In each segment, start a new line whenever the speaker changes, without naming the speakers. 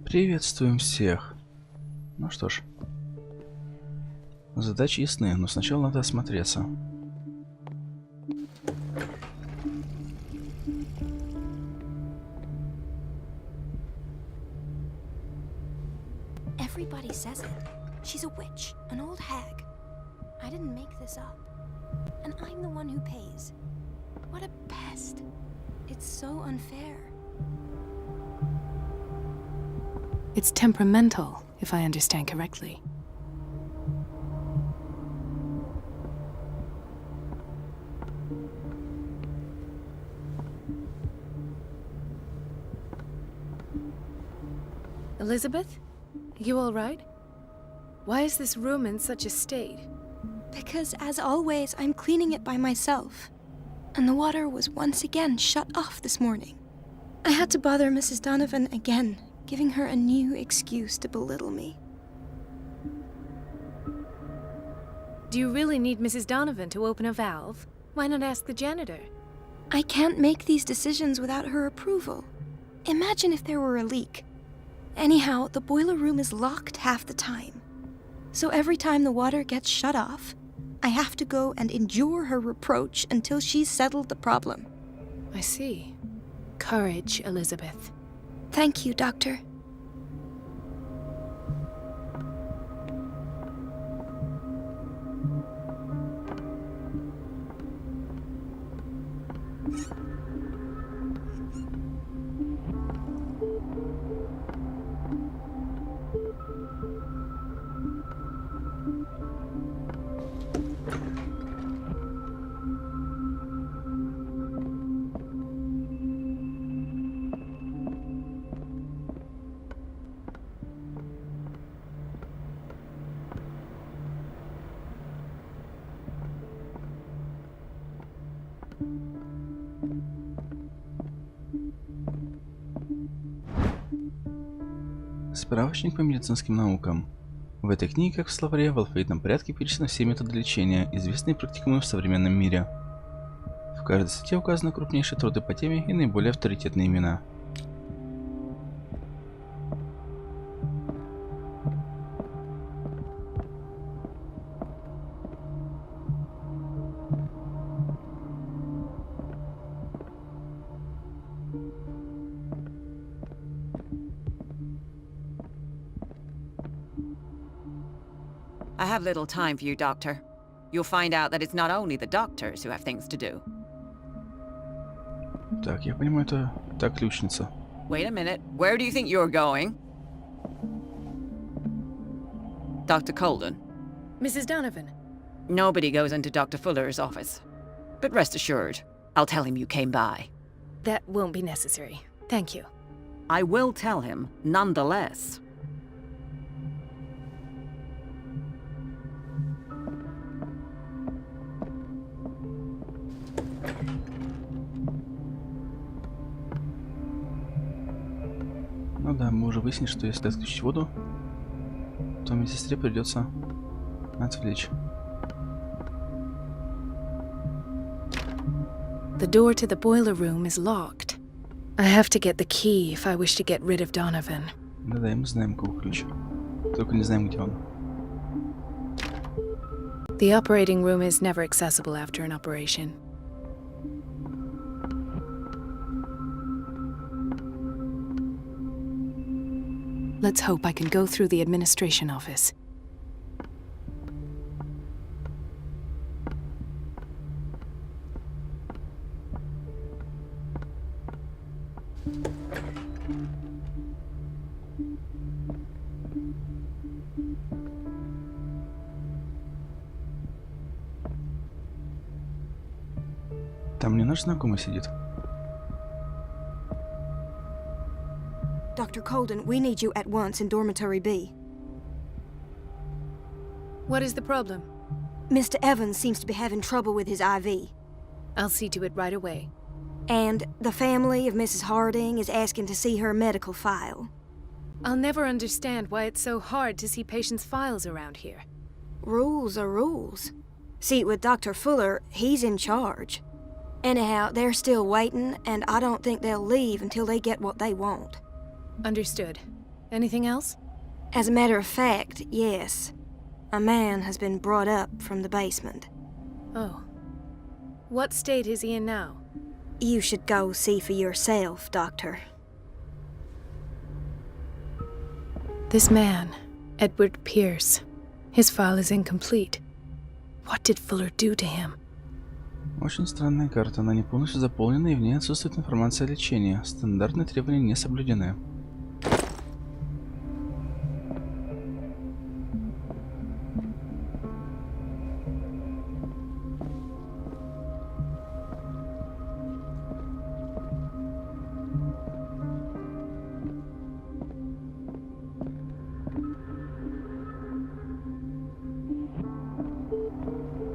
Приветствуем всех. Ну что ж. Задачи ясны, но сначала надо осмотреться.
Everybody says it. She's a witch, an old hag. I didn't make this up. And I'm the one who pays. What a pest. It's so unfair.
It's temperamental, if I understand correctly. Elizabeth? You all right? Why is this room in such a state?
Because, as always, I'm cleaning it by myself. And the water was once again shut off this morning. I had to bother Mrs. Donovan again, giving her a new excuse to belittle me.
Do you really need Mrs. Donovan to open a valve? Why not ask the janitor?
I can't make these decisions without her approval. Imagine if there were a leak. Anyhow, the boiler room is locked half the time. So every time the water gets shut off, I have to go and endure her reproach until she's settled the problem.
I see. Courage, Elizabeth.
Thank you, Doctor.
Справочник по медицинским наукам. В этой книге, как в словаре, в алфавитном порядке перечислены все методы лечения, известные и практикуемые в современном мире. В каждой статье указаны крупнейшие труды по теме и наиболее авторитетные имена.
I have little time for you, Doctor. You'll find out that it's not only the doctors who have things to do.
Так, я понимаю, это та ключница.
Wait a minute. Where do you think you're going? Dr. Colden.
Mrs. Donovan.
Nobody goes into Dr. Fuller's office. But rest assured, I'll tell him you came by.
That won't be necessary. Thank you.
I will tell him, nonetheless.
Ну да, мы уже выяснили, что если отключить воду, то медсестре придется отвлечь.
The door to the boiler room is locked. I have to get the key if I wish to get rid of Donovan.
Да-да, и мы знаем, какой ключ. Только не знаем, где он.
The operating room is never accessible after an operation. Let's hope I can go through the administration office.
Там не наш знакомый сидит.
Dr. Colden, we need you at once in Dormitory B.
What is the problem?
Mr. Evans seems to be having trouble with his IV.
I'll see to it right away.
And the family of Mrs. Harding is asking to see her medical file.
I'll never understand why it's so hard to see patients' files around here.
Rules are rules. See, with Dr. Fuller, he's in charge. Anyhow, they're still waiting, and I don't think they'll leave until they get what they want.
Understood. Anything else?
As a matter of fact, yes. A man has been brought up from the basement.
Oh. What state is he in now?
You should go see for yourself, Doctor.
This man, Edward Pierce. His file is incomplete. What did Fuller do to him?
Очень странная карта, она не полностью заполнена и в ней отсутствует информация о лечении. Стандартные требования не соблюдены.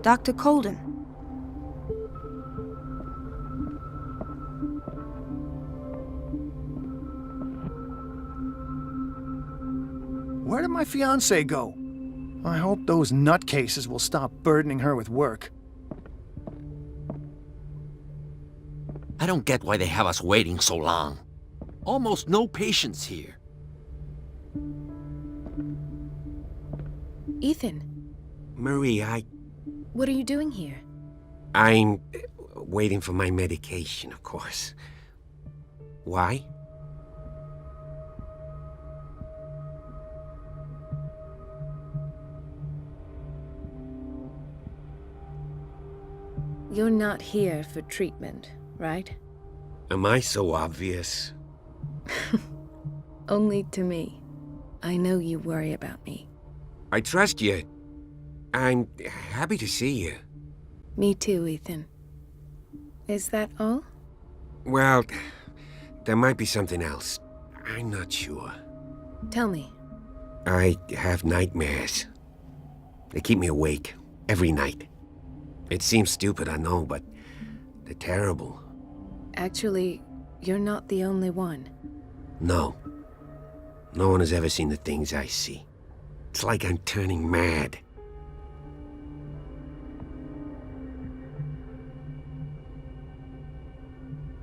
Dr. Colden.
Where did my fiancée go? I hope those nutcases will stop burdening her with work.
I don't get why they have us waiting so long. Almost no patients here.
Ethan,
Marie,
what are you doing here?
I'm waiting for my medication, of course. Why?
You're not here for treatment, right?
Am I so obvious?
Only to me. I know you worry about me.
I trust you. I'm happy to see you.
Me too, Ethan. Is that all?
Well, there might be something else. I'm not sure.
Tell me.
I have nightmares. They keep me awake every night. It seems stupid, I know, but they're terrible.
Actually, you're not the only one.
No. No one has ever seen the things I see. It's like I'm turning mad.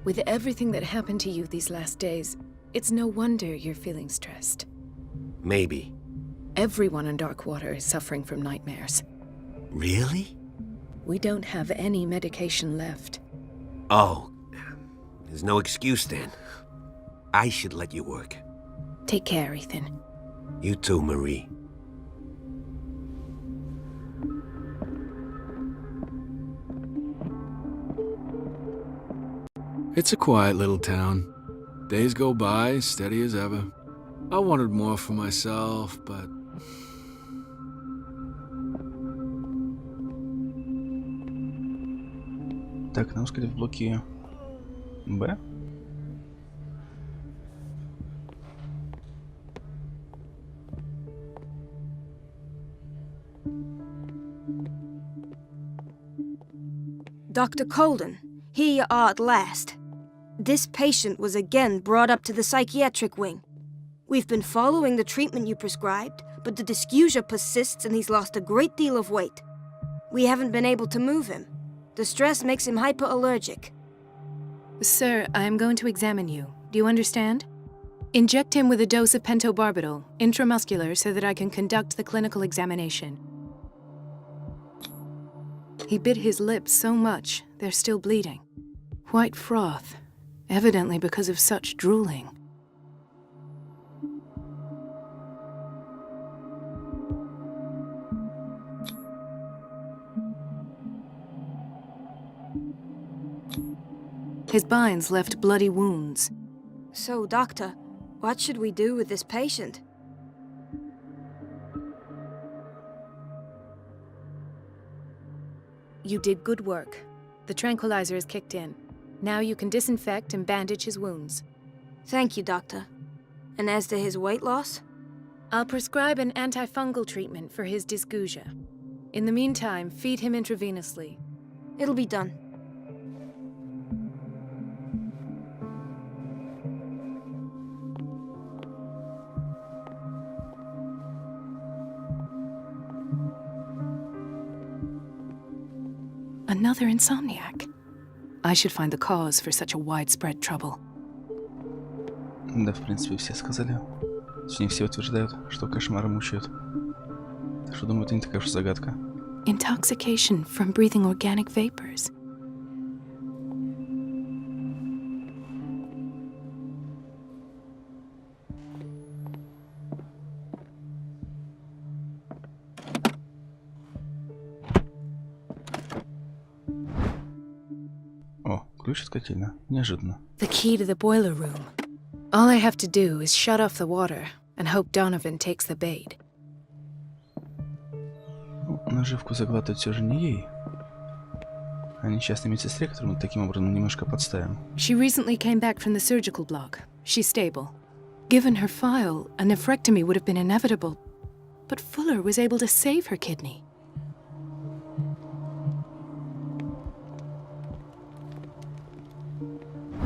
With everything that happened to you these last days, it's no wonder you're feeling stressed.
Maybe.
Everyone in Darkwater is suffering from nightmares.
Really?
We don't have any medication left.
Oh. There's no excuse then. I should let you work.
Take care, Ethan.
You too, Marie.
It's a quiet little town. Days go by, steady as ever. I wanted more for myself, but...
Так, нам сказать в блоке Б.
Dr. Colden, here you are at last. This patient was again brought up to the psychiatric wing. We've been following the treatment you prescribed, but the dysgeusia persists and he's lost a great deal of weight. We haven't been able to move him. The stress makes him hyperallergic.
Sir, I'm going to examine you. Do you understand? Inject him with a dose of pentobarbital, intramuscular, so that I can conduct the clinical examination. He bit his lips so much, they're still bleeding. White froth, evidently because of such drooling. His binds left bloody wounds.
So, Doctor, what should we do with this patient?
You did good work. The tranquilizer is kicked in. Now you can disinfect and bandage his wounds.
Thank you, Doctor. And as to his weight loss?
I'll prescribe an antifungal treatment for his dysgeusia. In the meantime, feed him intravenously.
It'll be done.
Another insomniac. I should find the cause for such a widespread trouble.
Да, в принципе, все сказали. Точнее, все утверждают, что кошмары мучают. Так что, думаю, это не такая уж загадка.
Intoxication from breathing organic vapors.
О, ключ от котельной. Неожиданно.
The key to the boiler room. All I have to do is shut off the water and hope Donovan takes the bait.
Ну, наживку заглатывать все же не ей, а несчастной медсестре, которую мы таким образом немножко подставим.
She recently came back from the surgical block. She's stable. Given her file, a nephrectomy would have been inevitable. But Fuller was able to save her kidney.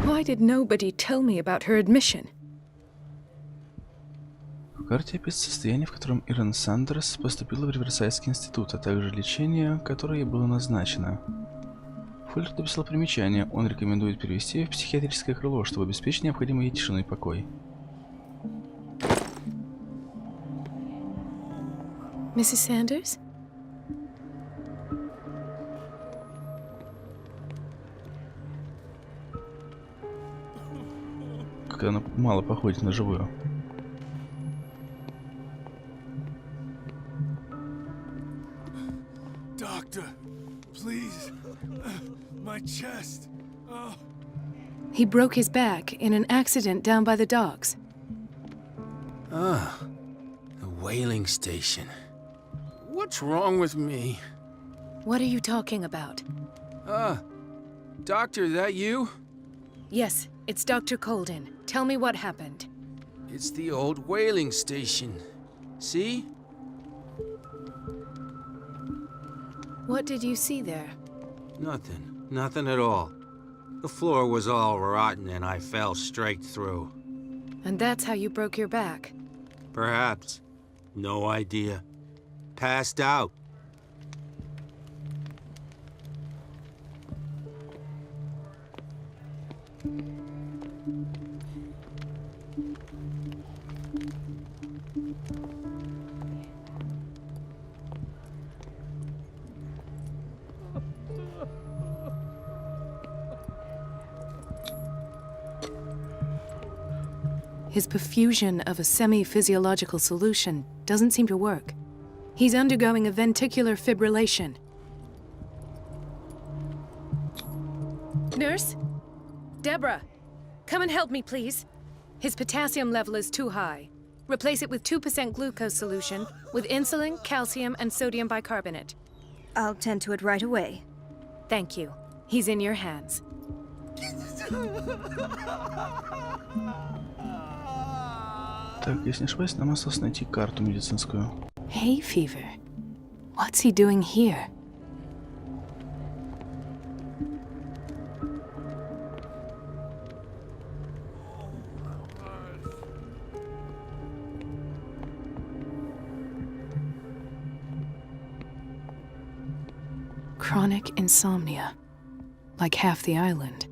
Why did nobody tell me about her admission?
В карте описано состояние, в котором Ирен Сандерс поступила в Риверсайдский институт, а также лечение, которое ей было назначено. Фуллер дописал примечание. Он рекомендует перевести ее в психиатрическое крыло, чтобы обеспечить необходимый ей тишину и покой.
Mrs. Sanders?
Как она мало походит на живую.
Doctor, please. My chest. Oh.
He broke his back in an accident down by the docks.
Ah, the whaling station. What's wrong with me?
What are you talking about?
Doctor, that you?
Yes, it's Dr. Colden. Tell me what happened.
It's the old whaling station. See?
What did you see there?
Nothing. Nothing at all. The floor was all rotten and I fell straight through.
And that's how you broke your back?
Perhaps. No idea. Passed out.
His perfusion of a semi-physiological solution doesn't seem to work. He's undergoing a ventricular fibrillation. Nurse? Deborah, come and help me, please. His potassium level is too high. Replace it with 2% glucose solution with insulin, calcium, and sodium bicarbonate.
I'll tend to it right away.
Thank you. He's in your hands.
Так, если не ошибаюсь, нам осталось найти карту медицинскую.
Hay fever. What's he doing here? Chronic insomnia. Like half the island.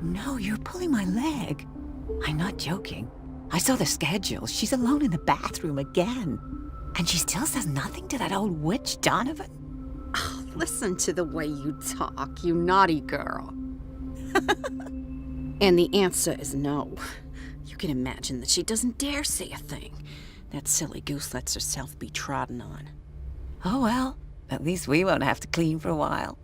No, you're pulling my leg. I'm not joking. I saw the schedule. She's alone in the bathroom again. And she still says nothing to that old witch, Donovan?
Oh, listen to the way you talk, you naughty girl. And the answer is no. You can imagine that she doesn't dare say a thing. That silly goose lets herself be trodden on.
Oh well, at least we won't have to clean for a while.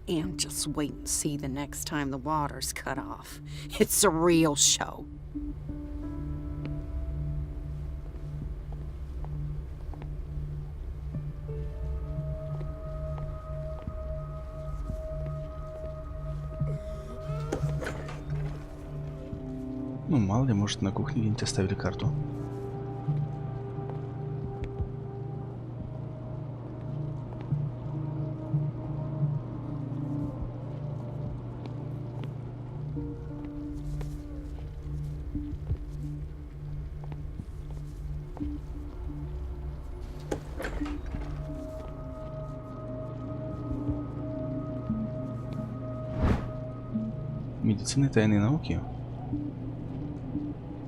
And just wait and see the next time the water's cut off. It's a real show.
Ну, мало ли, может, на кухне где-нибудь оставили карту. Медицины и тайные науки?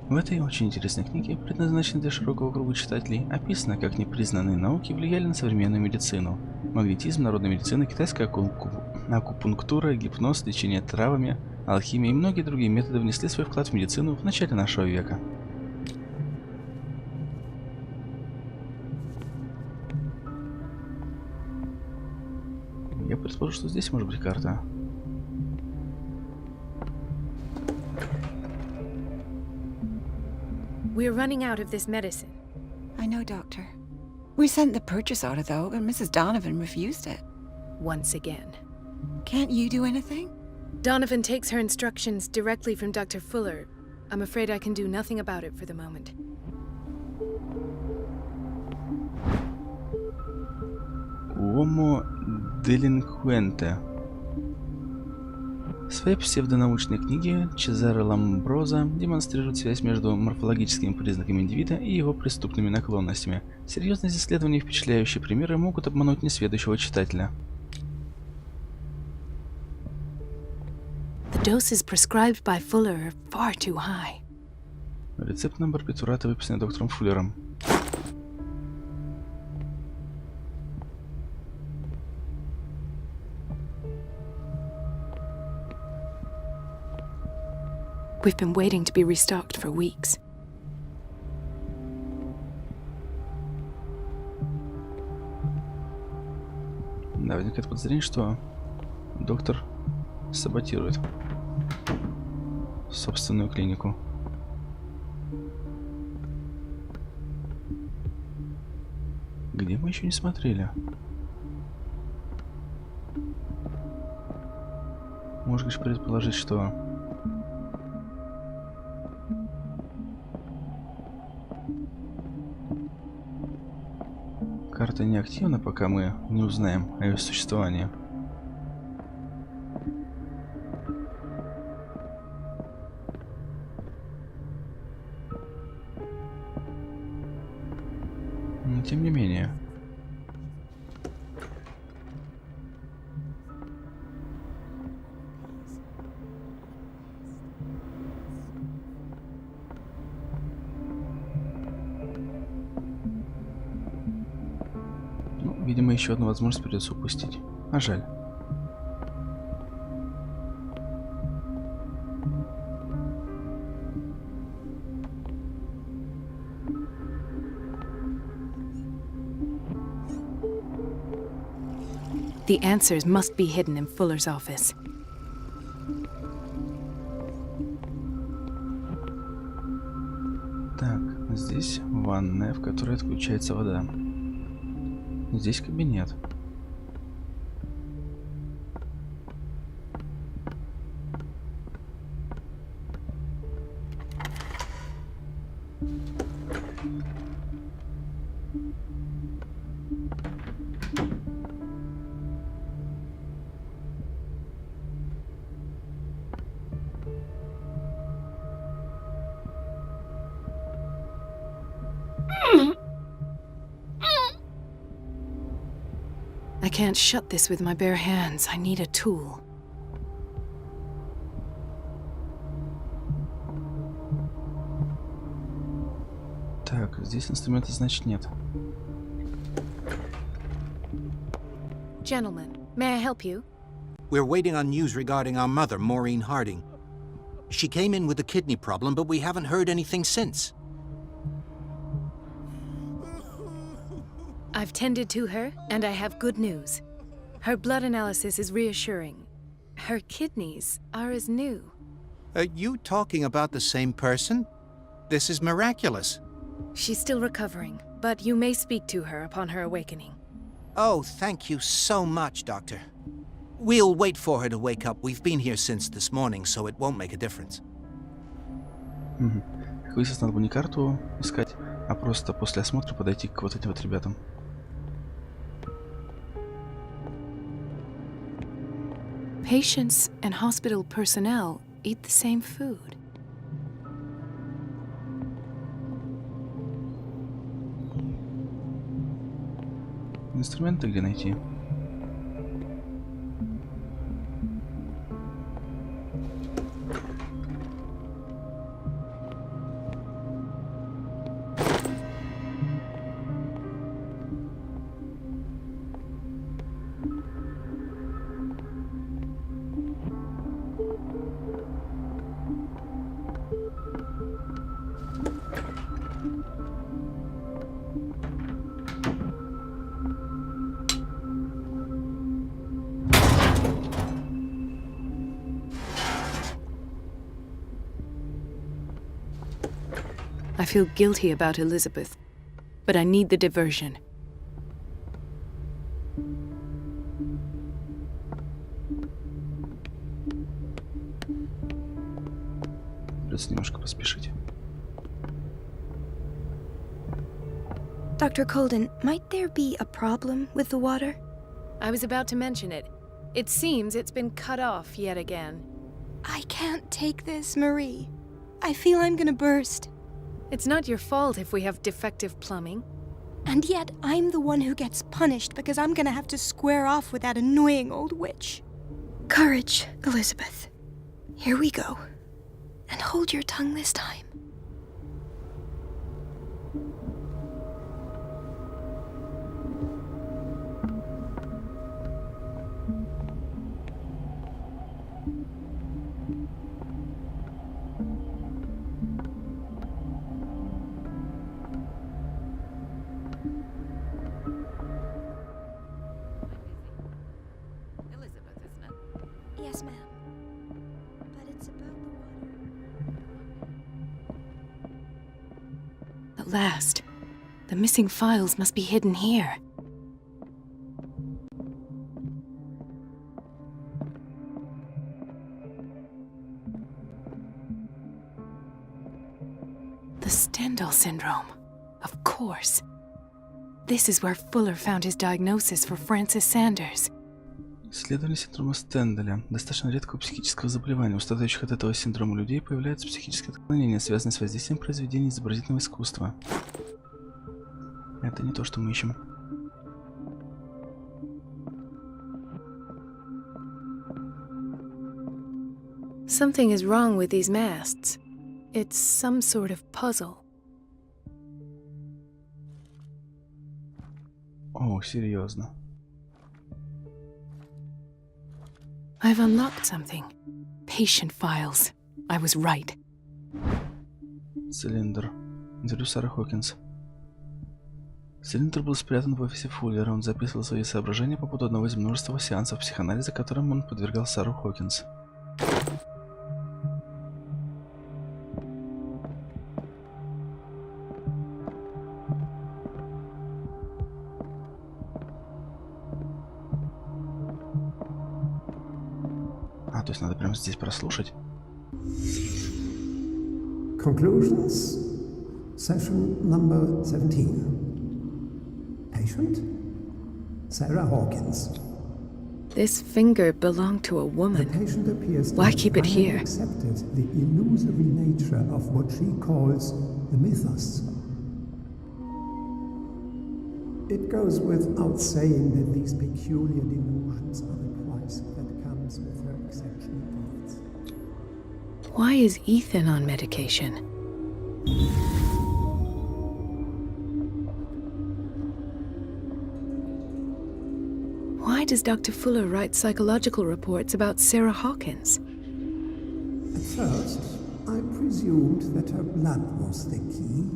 В этой очень интересной книге, предназначенной для широкого круга читателей, описано, как непризнанные науки влияли на современную медицину. Магнетизм, народная медицина, китайская акупунктура, гипноз, лечение травами, алхимия и многие другие методы внесли свой вклад в медицину в начале нашего века. Я предположу, что здесь может быть карта.
We're running out of this medicine.
I know, Doctor. We sent the purchase order, though, and Mrs. Donovan refused it.
Once again.
Can't you do anything?
Donovan takes her instructions directly from Dr. Fuller. I'm afraid I can do nothing about it for the moment.
Uomo delinquente. В своей псевдонаучной книге Чезаре Ламброза демонстрирует связь между морфологическими признаками индивида и его преступными наклонностями. Серьезность исследований и впечатляющие примеры могут обмануть несведущего читателя.
The doses prescribed by Fuller are far too high.
Рецепт на барбитураты, выписанный доктором Фуллером.
We've been waiting to be restocked for weeks.
Да, возникает подозрение, что доктор саботирует собственную клинику. Где мы еще не смотрели? Можно лишь предположить, что карта не активна, пока мы не узнаем о ее существовании. Но тем не менее. Видимо, еще одну возможность придется упустить. А жаль.
The answers must be hidden in Fuller's office.
Так, здесь ванная, в которой отключается вода. Здесь кабинет.
I can't shut this with my bare hands. I need a tool.
Так, здесь инструмента, значит, нет.
Gentlemen, may I help you?
We're waiting on news regarding our mother, Maureen Harding. She came in with a kidney problem, but we haven't heard anything since.
I've tended to her, and I have good news. Her blood analysis is reassuring. Her kidneys are as new.
Are you talking about the same person? This is miraculous.
She's still recovering, but you may speak to her upon her awakening.
Oh, thank you so much, Doctor. We'll wait for her to wake up. We've been here since this morning, so it won't make a difference.
Как выяснилось, надо было не карту искать, а просто после осмотра подойти к вот этим вот ребятам.
Patients and hospital personnel eat the same food.
Инструменты где найти?
I feel guilty about Elizabeth, but I need the diversion.
Придется немножко поспешить.
Dr. Colden, might there be a problem with the water?
I was about to mention it. It seems it's been cut off yet again.
I can't take this, Marie. I feel I'm gonna burst.
It's not your fault if we have defective plumbing.
And yet, I'm the one who gets punished because I'm gonna have to square off with that annoying old witch. Courage, Elizabeth. Here we go. And hold your tongue this time. Yes, ma'am. But it's about the water.
At last. The missing files must be hidden here. The Stendhal syndrome. Of course. This is where Fuller found his diagnosis for Francis Sanders.
Исследование синдрома Стенделя. Достаточно редкого психического заболевания. У страдающих от этого синдрома людей появляются психические отклонения, связанные с воздействием произведений изобразительного искусства. Это не то, что мы ищем.
Something is wrong with these masts. It's some sort of puzzle.
О, серьезно.
I've unlocked something. Patient files. I was right.
Цилиндр. Интервью Сары Хокинс. Цилиндр был спрятан в офисе Фуллера. Он записывал свои соображения по поводу одного из множества сеансов психоанализа, которым он подвергал Сару Хокинс. То есть надо прямо здесь прослушать.
Conclusions, session number 17. Patient, Sarah Hawkins.
This finger belonged to a woman.
The patient appears to
Why keep it here?
accepted the illusory nature of what she calls the mythos. It goes without saying that these peculiar delusions are the price that comes with her exceptional gifts.
Why is Ethan on medication? Why does Dr. Fuller write psychological reports about Sarah Hawkins?
At first, I presumed that her blood was the key.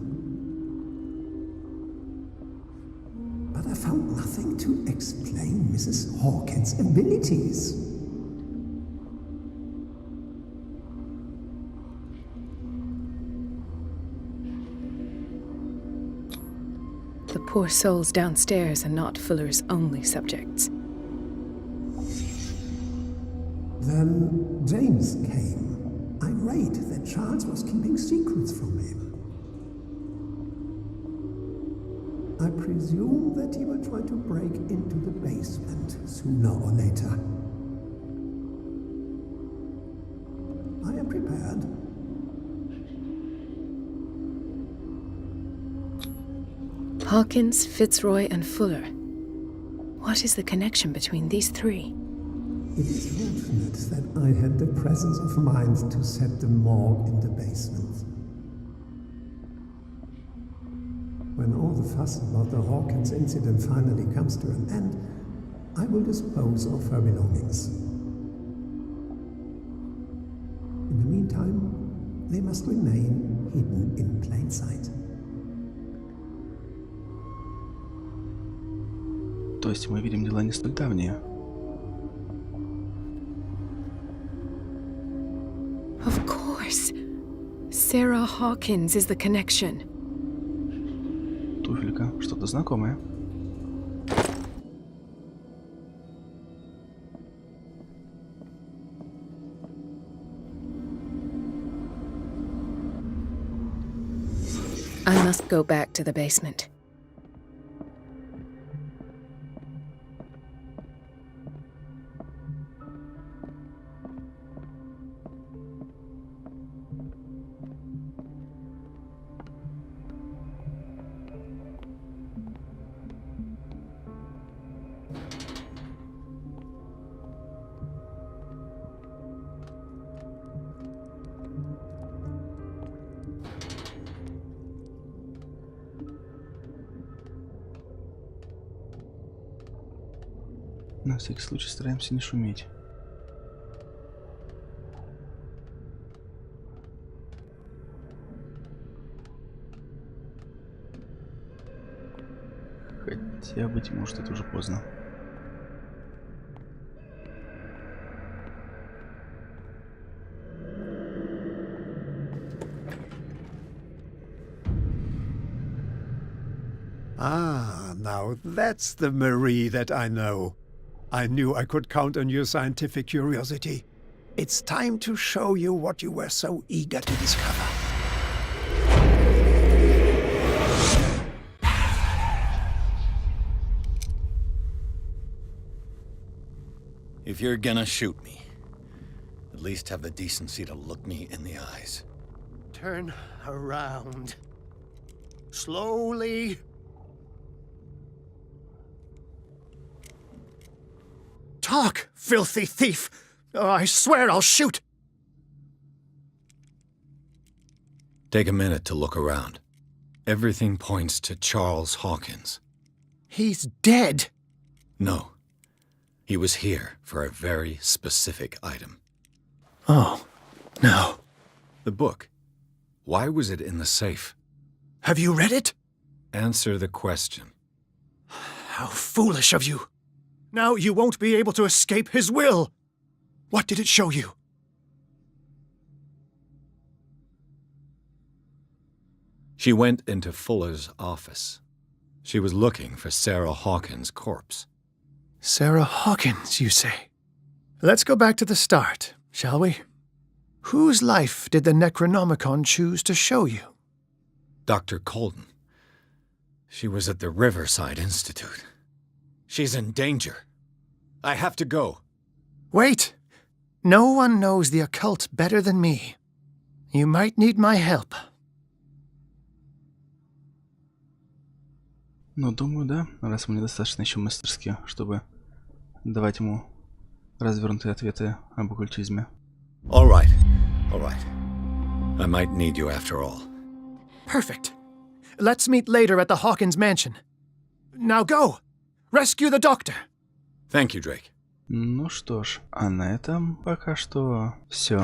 But I found nothing to explain Mrs. Hawkins' abilities.
The poor souls downstairs are not Fuller's only subjects.
Then James came, irate that Charles was keeping secrets from him. I presume that he will try to break into the basement sooner or later. I am prepared.
Hawkins, Fitzroy, and Fuller. What is the connection between these three?
It is fortunate that I had the presence of mind to set the morgue in the basement. When all the fuss about the Hawkins incident finally comes to an end, I will dispose of her belongings. In the meantime, they must remain hidden in plain sight.
То есть мы видим дела не столь давние.
Of course. Sarah Hawkins is the connection.
Туфелька. Что-то знакомое.
I must go back to the basement.
На всякий случай стараемся не шуметь. Хотя, быть может, это уже поздно.
Ah, now that's the Marie that I know. I knew I could count on your scientific curiosity. It's time to show you what you were so eager to discover.
If you're gonna shoot me, at least have the decency to look me in the eyes.
Turn around. Slowly. Talk, filthy thief! Oh, I swear I'll shoot!
Take a minute to look around. Everything points to Charles Hawkins.
He's dead!
No. He was here for a very specific item.
Oh, no.
The book. Why was it in the safe?
Have you read it?
Answer the question.
How foolish of you! Now you won't be able to escape his will! What did it show you?
She went into Fuller's office. She was looking for Sarah Hawkins' corpse.
Sarah Hawkins, you say? Let's go back to the start, shall we? Whose life did the Necronomicon choose to show you?
Dr. Colden. She was at the Riverside Institute. She's in danger. I have to go.
Wait! No one knows the occult better than me. You might need my help.
Ну, думаю, да. Раз мы недостаточно еще мастерски, чтобы давать ему развернутые ответы об оккультизме.
All right. All right. I might need you after all.
Perfect. Let's meet later at the Hawkins mansion. Now go! Rescue the doctor!
Thank you, Drake.
Ну что ж, а на этом пока что все.